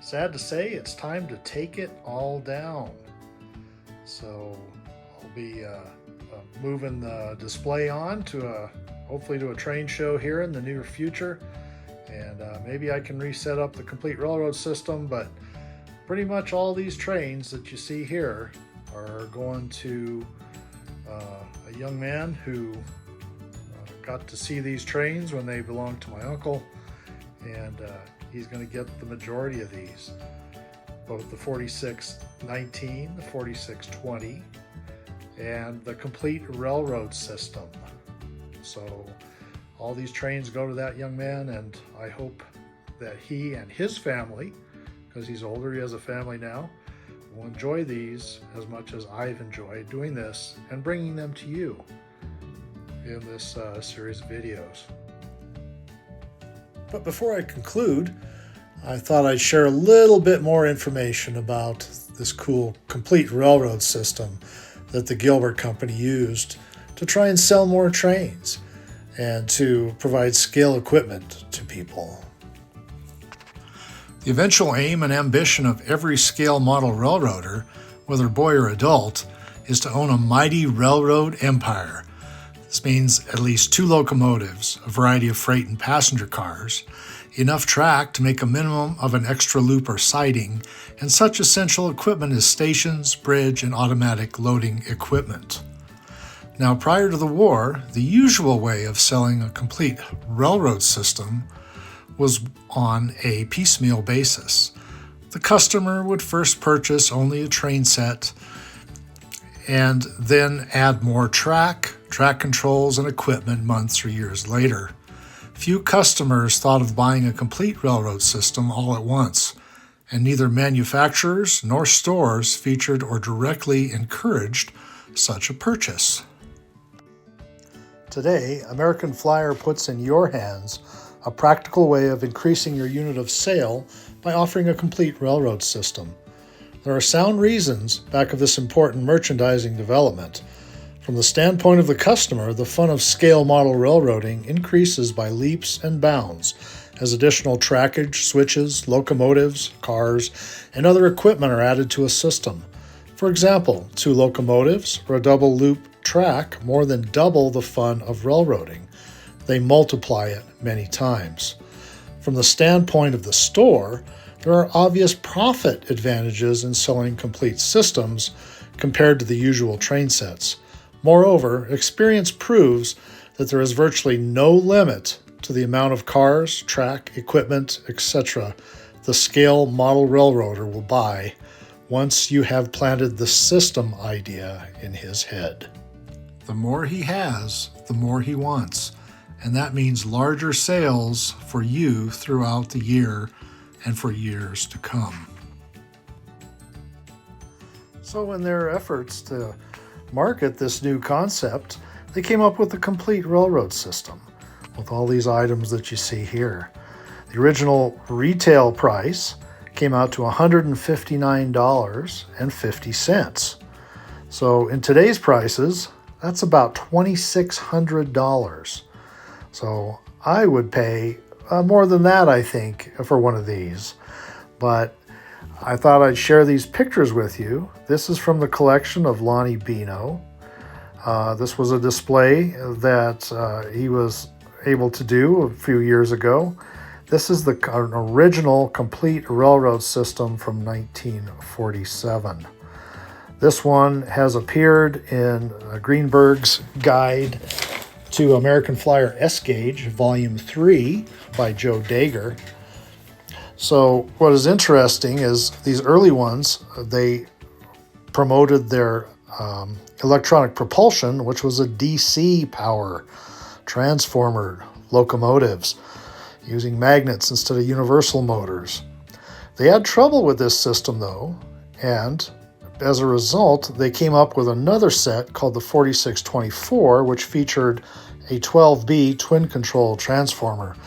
sad to say, it's time to take it all down. So I'll be moving the display on to hopefully to a train show here in the near future, and maybe I can reset up the complete railroad system. But pretty much all these trains that you see here are going to a young man who got to see these trains when they belonged to my uncle, and he's going to get the majority of these, both the 4619, the 4620, and the complete railroad system. So all these trains go to that young man, and I hope that he and his family, because he's older, he has a family now, will enjoy these as much as I've enjoyed doing this and bringing them to you in this series of videos. But before I conclude, I thought I'd share a little bit more information about this cool complete railroad system that the Gilbert Company used to try and sell more trains and to provide scale equipment to people. The eventual aim and ambition of every scale model railroader, whether boy or adult, is to own a mighty railroad empire. This means at least 2 locomotives, a variety of freight and passenger cars, enough track to make a minimum of an extra loop or siding, and such essential equipment as stations, bridge, and automatic loading equipment. Now, prior to the war, the usual way of selling a complete railroad system was on a piecemeal basis. The customer would first purchase only a train set and then add more track controls, and equipment months or years later. Few customers thought of buying a complete railroad system all at once, and neither manufacturers nor stores featured or directly encouraged such a purchase. Today, American Flyer puts in your hands a practical way of increasing your unit of sale by offering a complete railroad system. There are sound reasons back of this important merchandising development. From the standpoint of the customer, the fun of scale model railroading increases by leaps and bounds as additional trackage, switches, locomotives, cars, and other equipment are added to a system. For example, 2 locomotives or a double loop track more than double the fun of railroading. They multiply it many times. From the standpoint of the store, there are obvious profit advantages in selling complete systems compared to the usual train sets. Moreover, experience proves that there is virtually no limit to the amount of cars, track, equipment, etc. the scale model railroader will buy once you have planted the system idea in his head. The more he has, the more he wants, and that means larger sales for you throughout the year and for years to come. So in their efforts to market this new concept, they came up with a complete railroad system with all these items that you see here. The original retail price came out to $159.50. So in today's prices, that's about $2,600. So I would pay more than that, I think, for one of these. But I thought I'd share these pictures with you. This is from the collection of Lonny Beno. This was a display that he was able to do a few years ago. This is an original complete railroad system from 1947. This one has appeared in Greenberg's Guide to American Flyer S-Gauge, Volume 3 by Joe Dager. So what is interesting is these early ones, they promoted their electronic propulsion, which was a DC power transformer locomotives using magnets instead of universal motors. They had trouble with this system though, and as a result, they came up with another set called the 4624, which featured a 12B twin control transformer,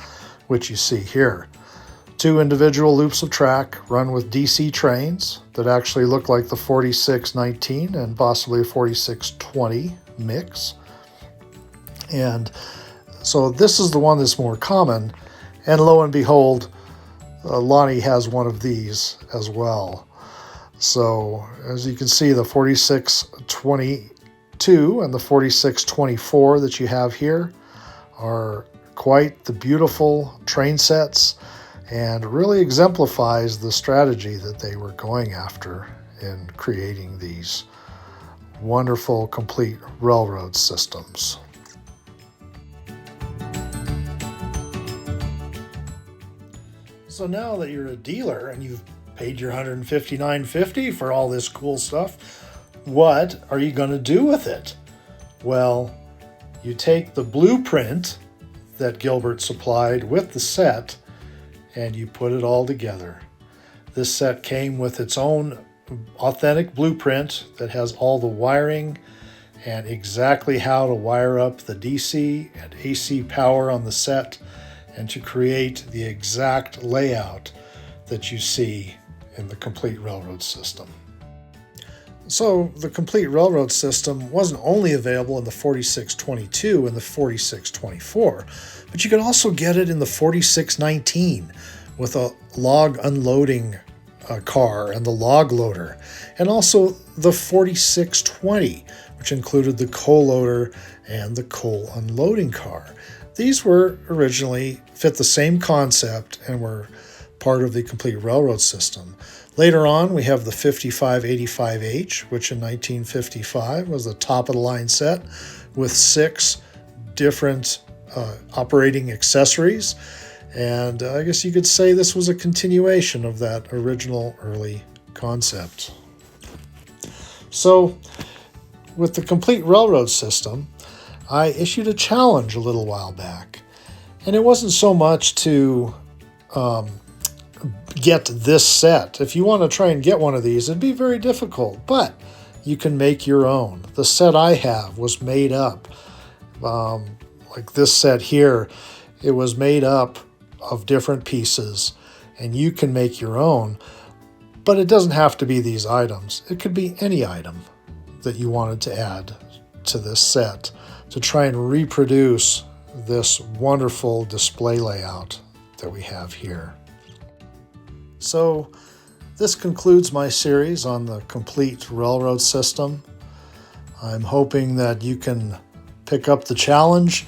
which you see here. 2 individual loops of track run with DC trains that actually look like the 4619 and possibly a 4620 mix. And so this is the one that's more common, and lo and behold, Lonny has one of these as well. So as you can see, the 4622 and the 4624 that you have here are quite the beautiful train sets, and really exemplifies the strategy that they were going after in creating these wonderful complete railroad systems. So now that you're a dealer and you've paid your $159.50 for all this cool stuff, what are you going to do with it? Well, you take the blueprint that Gilbert supplied with the set and you put it all together. This set came with its own authentic blueprint that has all the wiring and exactly how to wire up the DC and AC power on the set, and to create the exact layout that you see in the complete railroad system. So the complete railroad system wasn't only available in the 4622 and the 4624, but you could also get it in the 4619 with a log unloading car and the log loader, and also the 4620, which included the coal loader and the coal unloading car. These were originally fit the same concept and were part of the complete railroad system. Later on, we have the 5585H, which in 1955 was the top of the line set with 6 different operating accessories. And I guess you could say this was a continuation of that original early concept. So with the complete railroad system, I issued a challenge a little while back. And it wasn't so much to get this set. If you want to try and get one of these, it'd be very difficult, but you can make your own. The set I have was made up, like this set here, it was made up of different pieces, and you can make your own, but it doesn't have to be these items. It could be any item that you wanted to add to this set to try and reproduce this wonderful display layout that we have here. So this concludes my series on the complete railroad system. I'm hoping that you can pick up the challenge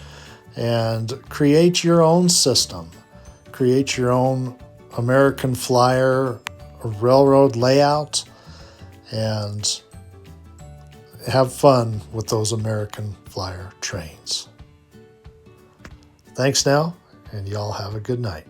and create your own system. Create your own American Flyer railroad layout and have fun with those American Flyer trains. Thanks now, and y'all have a good night.